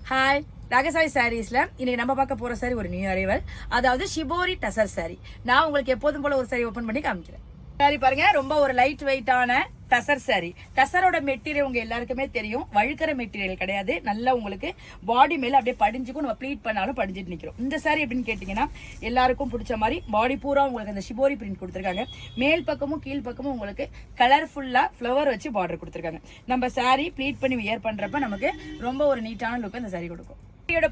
Hi, ராகசாய் சாரீஸ்ல இன்னைக்கு நம்ம பார்க்க போற சாரி ஒரு நியூ அரைவல். அதாவது ஷிபோரி டசர் சாரி. நான் உங்களுக்கு எப்போதும் போல ஒரு சாரி ஓபன் பண்ணி காமிக்கிறேன். சாரி பாருங்க, ரொம்ப ஒரு லைட் வெயிட்டான டசர் சாரி. டசரோட மெட்டீரியல் உங்க எல்லாருக்குமே தெரியும், வழுக்கிற மெட்டீரியல் கிடையாது. நல்லா உங்களுக்கு பாடி மேல அப்படியே படிஞ்சுக்கும், நம்ம ப்ளீட் பண்ணாலும் படிஞ்சிட்டு நிக்கிறோம். இந்த சாரி எப்படின்னு கேட்டீங்கன்னா, எல்லாருக்கும் பிடிச்ச மாதிரி பாடி பூரா உங்களுக்கு அந்த ஷிபோரி பிரிண்ட் கொடுத்துருக்காங்க. மேல் பக்கமும் கீழ் பக்கமும் உங்களுக்கு கலர்ஃபுல்லா ஃபிளவர் வச்சு பார்டர் கொடுத்துருக்காங்க. நம்ம சாரி ப்ளீட் பண்ணி வியர் பண்றப்ப நமக்கு ரொம்ப ஒரு நீட்டான லுக் அந்த சாரி கொடுக்கும்.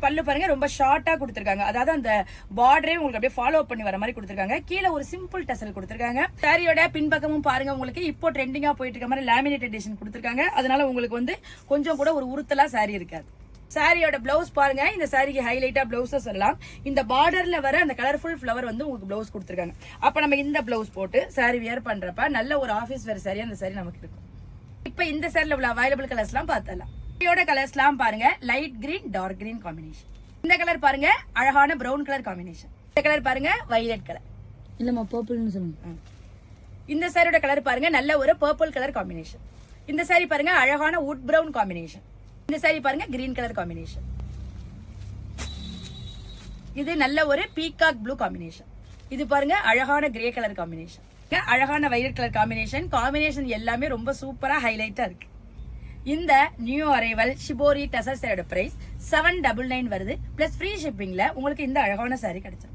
பல்லு பாருங்க, ரொம்ப ஷார்ட்டா கொடுத்திருக்காங்க. அதாவது அந்த பார்டரே உங்களுக்கு அப்படியே ஃபாலோ பண்ணி வர மாதிரி கொடுத்திருக்காங்க. கீழே ஒரு சிம்பிள் டசல் கொடுத்திருக்காங்க. சாரியோட பின்பக்கமும் பாருங்க, உங்களுக்கு இப்போ ட்ரெண்டிங்கா போயிட்டு இருக்க மாதிரி லேமினேட்டட் டிசைன் கொடுத்திருக்காங்க. அதனால உங்களுக்கு வந்து கொஞ்சம் கூட ஒரு உறுத்தலா சாரி இருக்காது. சாரியோட பிளவுஸ் பாருங்க, இந்த சாரிக்கு ஹைலைட்டா பிளவுஸ் சொல்லலாம். இந்த பார்டர்ல வர அந்த கலர்ஃபுல் ஃபிளவர் வந்து உங்களுக்கு பிளவுஸ் கொடுத்திருக்காங்க. அப்ப நம்ம இந்த பிளவுஸ் போட்டு சாரி வியர் பண்றப்ப நல்ல ஒரு ஆபீஸ் வேர் சாரி அந்த சாரி நமக்கு இருக்கும். இப்ப இந்த சாரில உள்ள அவைலபிள் கலர்ஸ் எல்லாம் பார்த்தலாம். கலர்ஸ்லாம் பாருங்க, light green dark green combination. இந்த கலர் பாருங்க, அழகான பிரவுன் கலர் காம்பினேஷன். இந்த கலர் பாருங்க, வயலட் கலர். இல்லம்மா பர்பிள்னு சொல்லுங்க. இந்த சாரியோட கலர் பாருங்க, நல்ல ஒரு பர்பிள் கலர் காம்பினேஷன். இந்த சாரி பாருங்க, அழகான வுட் பிரவுன் காம்பினேஷன். இந்த சாரி பாருங்க, கிரீன் கலர் காம்பினேஷன். இது நல்ல ஒரு பீகாக் ப்ளூ காம்பினேஷன். இது பாருங்க, அழகான கிரே கலர் காம்பினேஷன். அழகான வயலட் கலர் காம்பினேஷன். காம்பினேஷன் எல்லாமே ரொம்ப சூப்பரா ஹைலைட்டா இருக்கு. இந்த நியூ அரைவல் ஷிபோரி டசர் சாரியோட பிரைஸ் 799 வருது. பிளஸ் ஃப்ரீ ஷிப்பிங்ல உங்களுக்கு இந்த அழகான சாரி கிடைச்சிடும்.